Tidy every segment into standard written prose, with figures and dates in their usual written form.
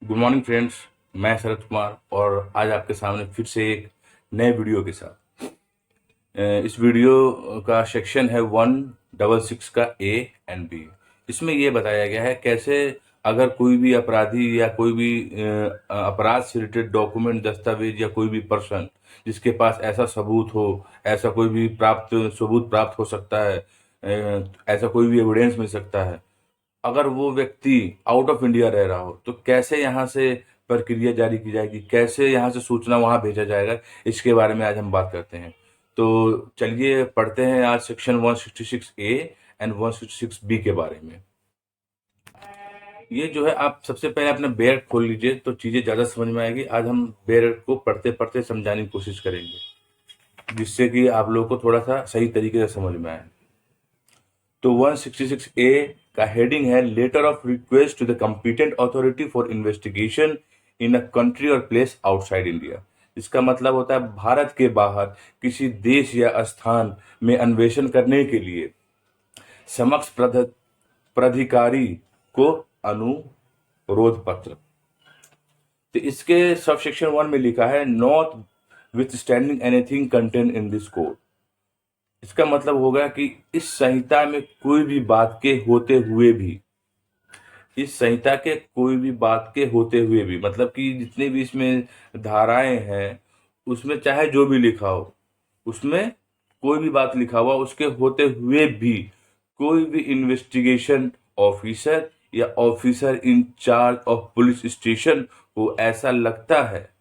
Good morning friends. मैं शरद कुमार और आज आपके सामने फिर से एक नए वीडियो के साथ। इस वीडियो का सेक्शन है 166 का ए एंड बी। इसमें ये बताया गया है कैसे अगर कोई भी अपराधी या कोई भी अपराध से रिलेटेड डॉक्यूमेंट, दस्तावेज या कोई भी पर्सन जिसके पास ऐसा सबूत हो, ऐसा कोई भी सबूत प्राप्त हो सकता है, ऐसा कोई भी एविडेंस मिल सकता है, अगर वो व्यक्ति आउट ऑफ इंडिया रह रहा हो तो कैसे यहाँ से प्रक्रिया जारी की जाएगी, कैसे यहाँ से सूचना वहाँ भेजा जाएगा, इसके बारे में आज हम बात करते हैं। तो चलिए पढ़ते हैं आज सेक्शन 166 ए एंड 166 बी के बारे में। ये जो है, आप सबसे पहले अपना बेयर खोल लीजिए तो चीज़ें ज़्यादा समझ में आएगी। आज हम बेयर को पढ़ते पढ़ते समझाने की कोशिश करेंगे जिससे कि आप लोगों को थोड़ा सा सही तरीके से समझ में आए। तो 166 ए का हेडिंग है letter of request to the competent authority for investigation in a country or place outside India. इसका मतलब होता है भारत के बाहर किसी देश या स्थान में अन्वेषण करने के लिए समक्ष प्राधिकारी को अनुरोध पत्र। तो इसके सब सेक्शन 1 में लिखा है not with standing anything contain in this code. इसका मतलब होगा कि इस संहिता में कोई भी बात के होते हुए भी, इस संहिता के कोई भी बात के होते हुए भी, मतलब कि जितने भी इसमें धाराएं हैं उसमें चाहे जो भी लिखा हो, उसमें कोई भी बात लिखा हुआ उसके होते हुए भी कोई भी इन्वेस्टिगेशन ऑफिसर या officer in charge of police station को ऐसा लगता है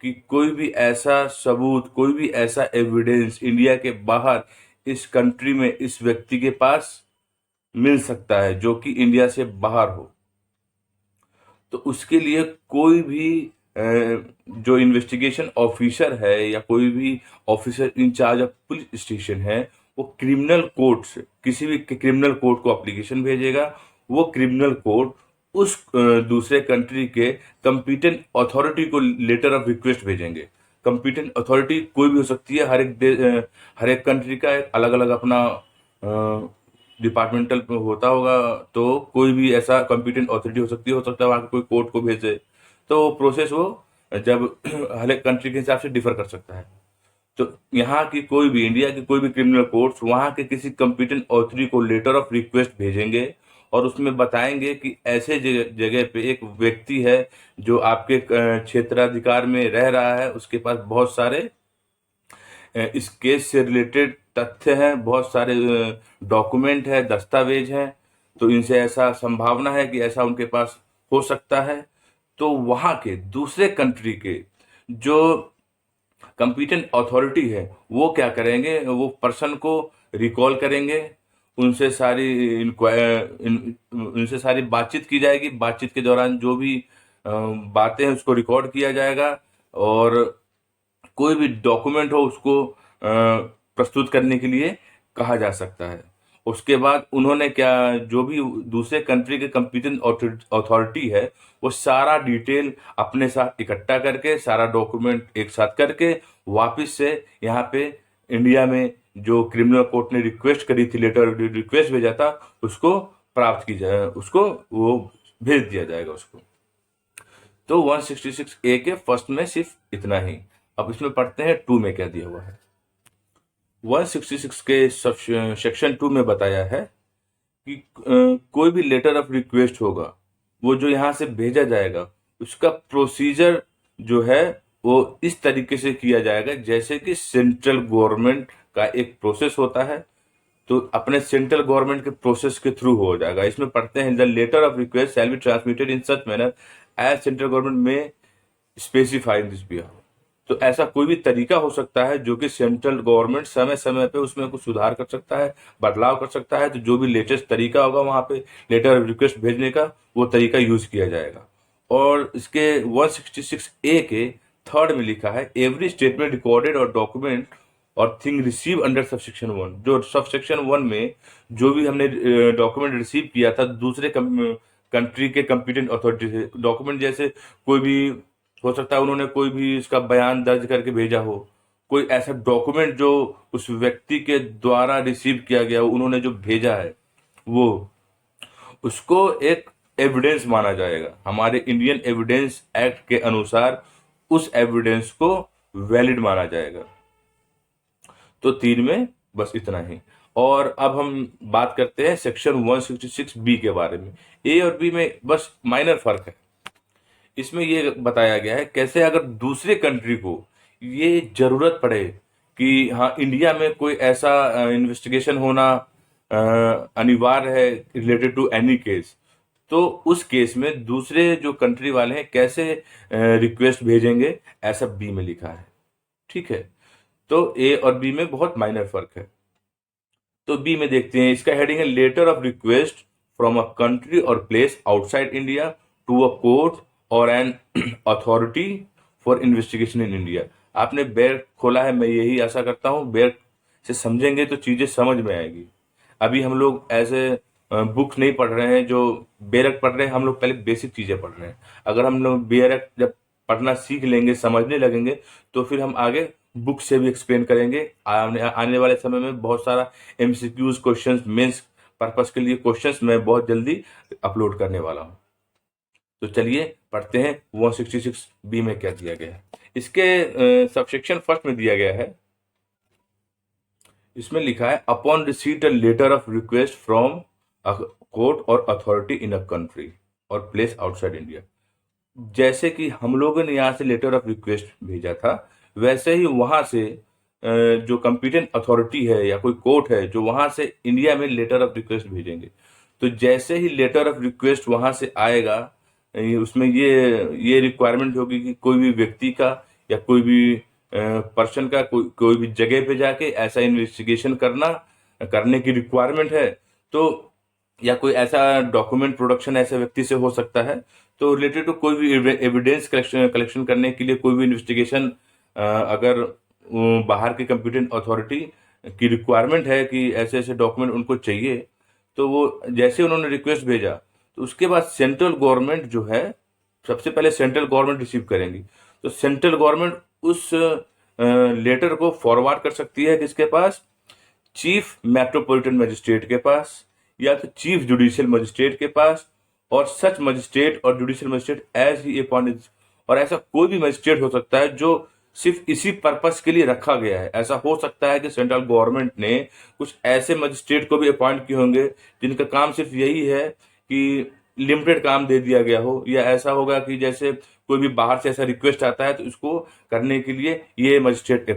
कि कोई भी ऐसा सबूत, कोई भी ऐसा एविडेंस इंडिया के बाहर इस कंट्री में इस व्यक्ति के पास मिल सकता है जो कि इंडिया से बाहर हो, तो उसके लिए कोई भी जो इन्वेस्टिगेशन ऑफिसर है या कोई भी officer in charge of police station है, वो क्रिमिनल कोर्ट से किसी भी क्रिमिनल कोर्ट को एप्लीकेशन भेजेगा। वो क्रिमिनल कोर्ट उस दूसरे कंट्री के कंपिटेंट अथॉरिटी को लेटर ऑफ रिक्वेस्ट भेजेंगे। कंपिटेंट अथॉरिटी कोई भी हो सकती है, हर एक कंट्री का एक अलग अलग अपना डिपार्टमेंटल होता होगा, तो कोई भी ऐसा कॉम्पिटेंट अथॉरिटी हो सकता है वहाँ के कोई कोर्ट को भेजे। तो प्रोसेस वो जब हर एक कंट्री के हिसाब से डिफर कर सकता है। तो यहाँ की कोई भी, इंडिया की कोई भी क्रिमिनल कोर्ट्स वहाँ के किसी कॉम्पिटेंट अथॉरिटी को लेटर ऑफ रिक्वेस्ट भेजेंगे और उसमें बताएंगे कि ऐसे जगह पे एक व्यक्ति है जो आपके क्षेत्राधिकार में रह रहा है, उसके पास बहुत सारे इस केस से रिलेटेड तथ्य हैं, बहुत सारे डॉक्यूमेंट है, दस्तावेज हैं, तो इनसे ऐसा संभावना है कि ऐसा उनके पास हो सकता है। तो वहाँ के दूसरे कंट्री के जो कंपिटेंट अथॉरिटी है वो क्या करेंगे, वो पर्सन को रिकॉल करेंगे, उनसे सारी उनसे सारी बातचीत की जाएगी। बातचीत के दौरान जो भी बातें हैं उसको रिकॉर्ड किया जाएगा और कोई भी डॉक्यूमेंट हो उसको प्रस्तुत करने के लिए कहा जा सकता है। उसके बाद उन्होंने क्या, जो भी दूसरे कंट्री के कंपिटेंट अथॉरिटी है वो सारा डिटेल अपने साथ इकट्ठा करके, सारा डॉक्यूमेंट एक साथ करके वापस से यहाँ पे इंडिया में जो क्रिमिनल कोर्ट ने रिक्वेस्ट करी थी, लेटर रिक्वेस्ट भेजा था, उसको प्राप्त की जाए, उसको वो भेज दिया जाएगा उसको। तो 166 ए के फर्स्ट में सिर्फ इतना ही। अब इसमें पढ़ते हैं 2 में क्या दिया हुआ है। 166 के सेक्शन 2 में बताया है कि कोई भी लेटर ऑफ रिक्वेस्ट होगा वो जो यहाँ से भेजा जाएगा उसका प्रोसीजर जो है वो इस तरीके से किया जाएगा जैसे कि सेंट्रल गवर्नमेंट का एक प्रोसेस होता है, तो अपने सेंट्रल गवर्नमेंट के प्रोसेस के थ्रू हो जाएगा। इसमें पढ़ते हैं the letter of request shall be transmitted in such manner as central government में स्पेसिफाई इन दिस बिहाफ। तो ऐसा कोई भी तरीका हो सकता है जो कि सेंट्रल गवर्नमेंट समय समय पे उसमें कुछ सुधार कर सकता है, बदलाव कर सकता है। तो जो भी लेटेस्ट तरीका होगा वहां पे लेटर ऑफ रिक्वेस्ट भेजने का, वो तरीका यूज किया जाएगा। और इसके 166 ए के थर्ड में लिखा है एवरी स्टेटमेंट रिकॉर्डेड और डॉक्यूमेंट और थिंग रिसीव अंडर सबसेक्शन 1। जो सबसेक्शन 1 में जो भी हमने डॉक्यूमेंट रिसीव किया था दूसरे कंट्री के कंपिटेंट अथॉरिटी से, डॉक्यूमेंट जैसे कोई भी हो सकता है उन्होंने कोई भी इसका बयान दर्ज करके भेजा हो, कोई ऐसा डॉक्यूमेंट जो उस व्यक्ति के द्वारा रिसीव किया गया हो, उन्होंने जो भेजा है वो, उसको एक एविडेंस माना जाएगा, हमारे इंडियन एविडेंस एक्ट के अनुसार उस एविडेंस को वैलिड माना जाएगा। तो 3 में बस इतना ही। और अब हम बात करते हैं सेक्शन 166 बी के बारे में। ए और बी में बस माइनर फर्क है। इसमें ये बताया गया है कैसे अगर दूसरे कंट्री को ये जरूरत पड़े कि हाँ इंडिया में कोई ऐसा इन्वेस्टिगेशन होना अनिवार्य है रिलेटेड टू एनी केस, तो उस केस में दूसरे जो कंट्री वाले हैं कैसे रिक्वेस्ट भेजेंगे, ऐसा बी में लिखा है। ठीक है, तो ए और बी में बहुत माइनर फर्क है। तो बी में देखते हैं, इसका हेडिंग है letter of request from a country or place outside India to a court or an authority for investigation in India. आपने बैग खोला है, मैं यही आशा करता हूँ बैग से समझेंगे तो चीजें समझ में आएगी। अभी हम लोग ऐसे बुक्स नहीं पढ़ रहे हैं जो बेरक पढ़ रहे हैं, हम लोग पहले बेसिक चीजें पढ़ रहे हैं। अगर हम लोग बेरक जब पढ़ना सीख लेंगे, समझने लगेंगे, तो फिर हम आगे बुक से भी एक्सप्लेन करेंगे। आने वाले समय में बहुत सारा एमसीक्यूज क्वेश्चंस, मेंस पर्पस के लिए क्वेश्चंस मैं बहुत जल्दी अपलोड करने वाला हूँ। तो चलिए पढ़ते हैं 166 बी में क्या दिया गया है। इसके सबसेक्शन फर्स्ट में दिया गया है, इसमें लिखा है upon receipt a letter of request from a court or authority in a country or place outside India. जैसे कि हम लोगों ने यहाँ से लेटर ऑफ रिक्वेस्ट भेजा था, वैसे ही वहां से जो कंपिटेंट अथॉरिटी है या कोई कोर्ट है जो वहां से इंडिया में लेटर ऑफ रिक्वेस्ट भेजेंगे। तो जैसे ही लेटर ऑफ रिक्वेस्ट वहां से आएगा, उसमें ये रिक्वायरमेंट होगी कि कोई भी व्यक्ति का या कोई भी पर्सन का कोई भी जगह पे जाके ऐसा इन्वेस्टिगेशन करने की रिक्वायरमेंट है। तो या कोई ऐसा डॉक्यूमेंट प्रोडक्शन ऐसे व्यक्ति से हो सकता है, तो रिलेटेड टू कोई भी एविडेंस कलेक्शन करने के लिए कोई भी इन्वेस्टिगेशन अगर बाहर की कंपिटेंट अथॉरिटी की रिक्वायरमेंट है कि ऐसे ऐसे डॉक्यूमेंट उनको चाहिए, तो वो जैसे उन्होंने रिक्वेस्ट भेजा तो उसके बाद सेंट्रल गवर्नमेंट जो है, सबसे पहले सेंट्रल गवर्नमेंट रिसीव करेंगी। तो सेंट्रल गवर्नमेंट उस लेटर को फॉरवर्ड कर सकती है किसके पास, चीफ मेट्रोपॉलिटन मजिस्ट्रेट के पास या तो चीफ जुडिशियल मजिस्ट्रेट के पास, or such magistrate or judicial magistrate as he appointed. और ऐसा कोई भी मजिस्ट्रेट हो सकता है जो सिर्फ इसी पर्पस के लिए रखा गया है। ऐसा हो सकता है कि सेंट्रल गवर्नमेंट ने कुछ ऐसे मजिस्ट्रेट को भी अपॉइंट किए होंगे जिनका काम सिर्फ यही है कि लिमिटेड काम दे दिया गया हो, या ऐसा होगा कि जैसे कोई भी बाहर से ऐसा रिक्वेस्ट आता है तो इसको करने के लिए ये मजिस्ट्रेट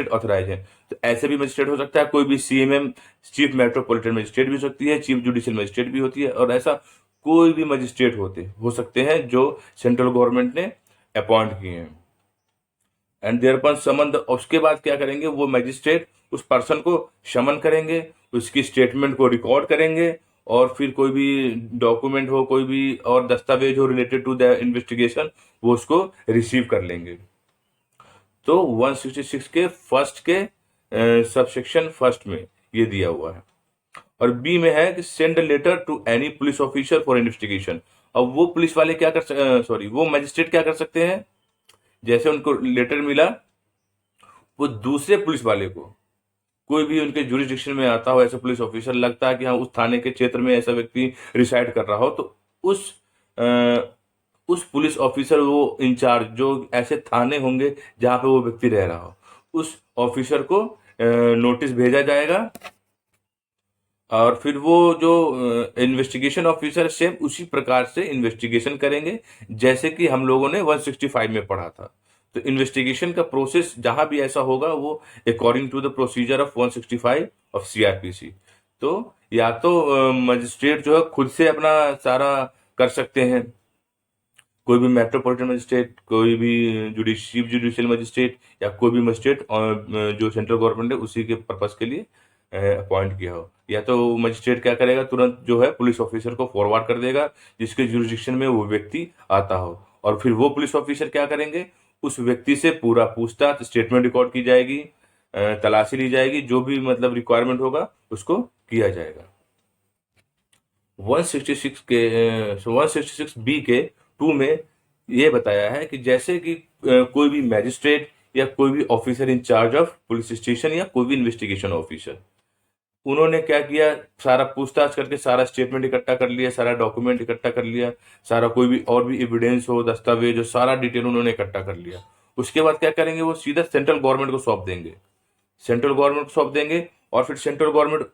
ऑथराइज है। तो ऐसे भी मजिस्ट्रेट हो सकता है, कोई भी सीएमएम चीफ मेट्रोपॉलिटन मजिस्ट्रेट भी हो सकती है, चीफ जुडिशियल मजिस्ट्रेट भी होती है, और ऐसा कोई भी मजिस्ट्रेट हो सकते हैं जो सेंट्रल गवर्नमेंट ने अपॉइंट किए हैं। एंड देयर पर समन, उसके बाद क्या करेंगे, वो मजिस्ट्रेट उस पर्सन को समन करेंगे, उसकी स्टेटमेंट को रिकॉर्ड करेंगे, और फिर कोई भी डॉक्यूमेंट हो, कोई भी और दस्तावेज हो रिलेटेड टू द इन्वेस्टिगेशन, वो उसको रिसीव कर लेंगे। तो 166 के फर्स्ट के सबसेक्शन फर्स्ट में ये दिया हुआ है। और बी में है कि send letter to any police officer for investigation. अब वो पुलिस वाले क्या वो मजिस्ट्रेट क्या कर सकते हैं, जैसे उनको लेटर मिला, वो दूसरे पुलिस वाले को, कोई भी उनके जुरिस्डिक्शन में आता हो ऐसा पुलिस ऑफिसर, लगता है कि हाँ उस थाने के क्षेत्र में ऐसा व्यक्ति रिसाइड कर रहा हो, तो उस पुलिस ऑफिसर, वो इंचार्ज जो ऐसे थाने होंगे जहां पे वो व्यक्ति रह रहा हो, उस ऑफिसर को नोटिस भेजा जाएगा, और फिर वो जो इन्वेस्टिगेशन ऑफिसर सेम उसी प्रकार से इन्वेस्टिगेशन करेंगे जैसे कि हम लोगों ने 165 में पढ़ा था। तो इन्वेस्टिगेशन का प्रोसेस जहां भी ऐसा होगा वो according to the procedure of 165 of CrPC. तो या तो मजिस्ट्रेट जो है खुद से अपना सारा कर सकते हैं, कोई भी मेट्रोपॉलिटन मजिस्ट्रेट, कोई भी चीफ जुडिशियल मजिस्ट्रेट, या कोई भी मजिस्ट्रेट जो सेंट्रल गवर्नमेंट ने उसी के पर्पस के लिए अपॉइंट किया हो, या तो मजिस्ट्रेट क्या करेगा, तुरंत जो है पुलिस ऑफिसर को फॉरवर्ड कर देगा जिसके जुरिस्डिक्शन में वो व्यक्ति आता हो, और फिर वो पुलिस ऑफिसर क्या करेंगे, उस व्यक्ति से पूरा पूछताछ, स्टेटमेंट रिकॉर्ड की जाएगी, तलाशी ली जाएगी, जो भी मतलब रिक्वायरमेंट होगा उसको किया जाएगा। 166 के 166 बी के 2 में ये बताया है कि जैसे कि कोई भी मैजिस्ट्रेट या कोई भी officer in charge of police station या कोई भी इन्वेस्टिगेशन ऑफिसर उन्होंने क्या किया, सारा पूछताछ करके सारा स्टेटमेंट इकट्ठा कर लिया, सारा डॉक्यूमेंट इकट्ठा कर लिया, सारा कोई भी और भी एविडेंस हो, दस्तावेज हो, सारा डिटेल उन्होंने इकट्ठा कर लिया। उसके बाद क्या करेंगे, वो सीधा सेंट्रल गवर्नमेंट को सौंप देंगे। सेंट्रल गवर्नमेंट को सौंप देंगे और फिर सेंट्रल गवर्नमेंट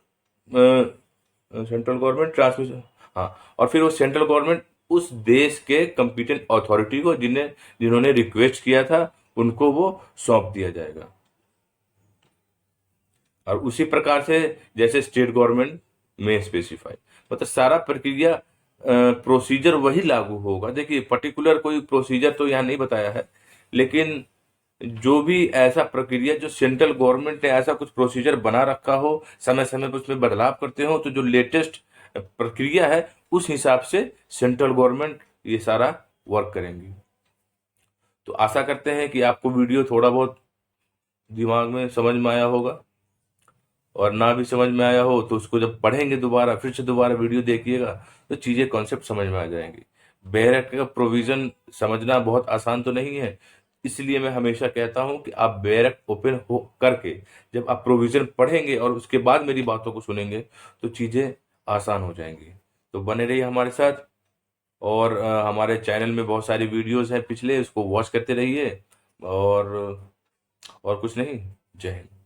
ट्रांसमिशन, हाँ, और फिर वो सेंट्रल गवर्नमेंट उस देश के कंपिटेंट अथॉरिटी को जिन्होंने रिक्वेस्ट किया था उनको वो सौंप दिया जाएगा। और उसी प्रकार से जैसे स्टेट गवर्नमेंट में स्पेसिफाई, मतलब सारा प्रक्रिया प्रोसीजर वही लागू होगा। देखिए पर्टिकुलर कोई प्रोसीजर तो यहाँ नहीं बताया है, लेकिन जो भी ऐसा प्रक्रिया जो सेंट्रल गवर्नमेंट ने ऐसा कुछ प्रोसीजर बना रखा हो, समय समय पर उसमें बदलाव करते हो, तो जो लेटेस्ट प्रक्रिया है उस हिसाब से सेंट्रल गवर्नमेंट ये सारा वर्क करेंगी। तो आशा करते हैं कि आपको वीडियो थोड़ा बहुत दिमाग में समझ में आया होगा, और ना भी समझ में आया हो तो उसको जब पढ़ेंगे दोबारा, फिर से दोबारा वीडियो देखिएगा तो चीज़ें कॉन्सेप्ट समझ में आ जाएंगी। बेरक का प्रोविज़न समझना बहुत आसान तो नहीं है, इसलिए मैं हमेशा कहता हूं कि आप बेरक ओपन हो करके जब आप प्रोविज़न पढ़ेंगे और उसके बाद मेरी बातों को सुनेंगे तो चीज़ें आसान हो जाएंगी। तो बने रहिए हमारे साथ, और हमारे चैनल में बहुत सारी वीडियोस हैं पिछले, उसको वॉच करते रहिए। और कुछ नहीं। जय हिंद।